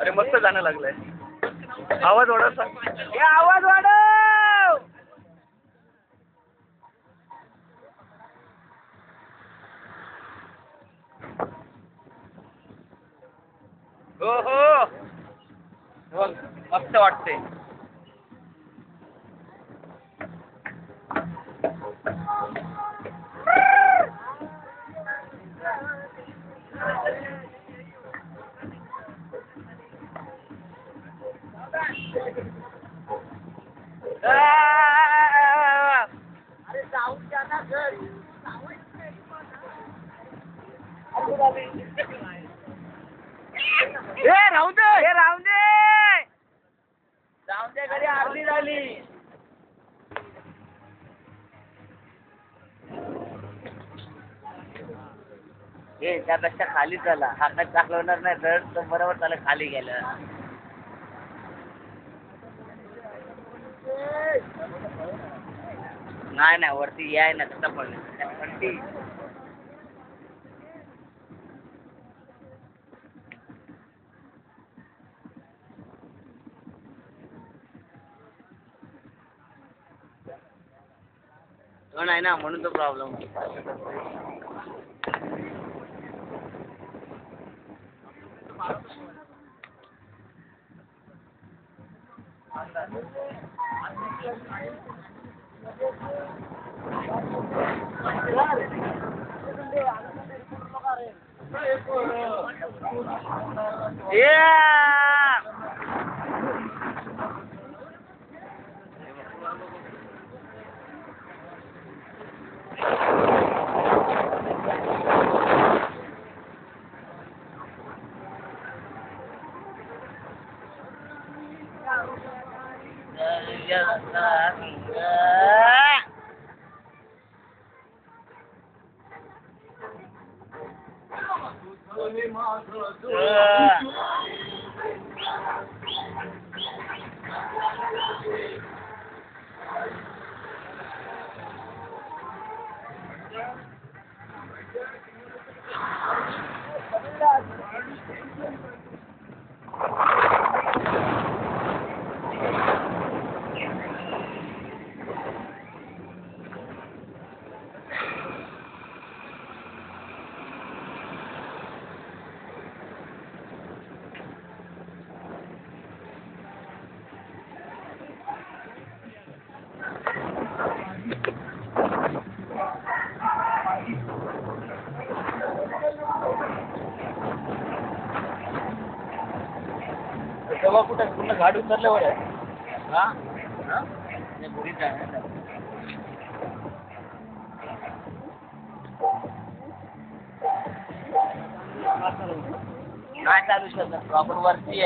अरे मस्त गाणं लागलंय. आवाज वाढव. आवाज वाढव. हो हो मस्त वाटते. अरे जाऊन द्या ना घरी. राहू दे. राहून दे. जाऊन दे घरी आरती झाली. त्यापेक्षा खाली चला. हातात चालवणार नाही तर बरोबर त्याला खाली गेलं. नाही वरती याय ना तसं पण नाही ना म्हणून तो प्रॉब्लेम. तेव्हा कुठे पूर्ण गाडी उतरल्यावर आहे. नाही चालू शकत आपण वरती आहे.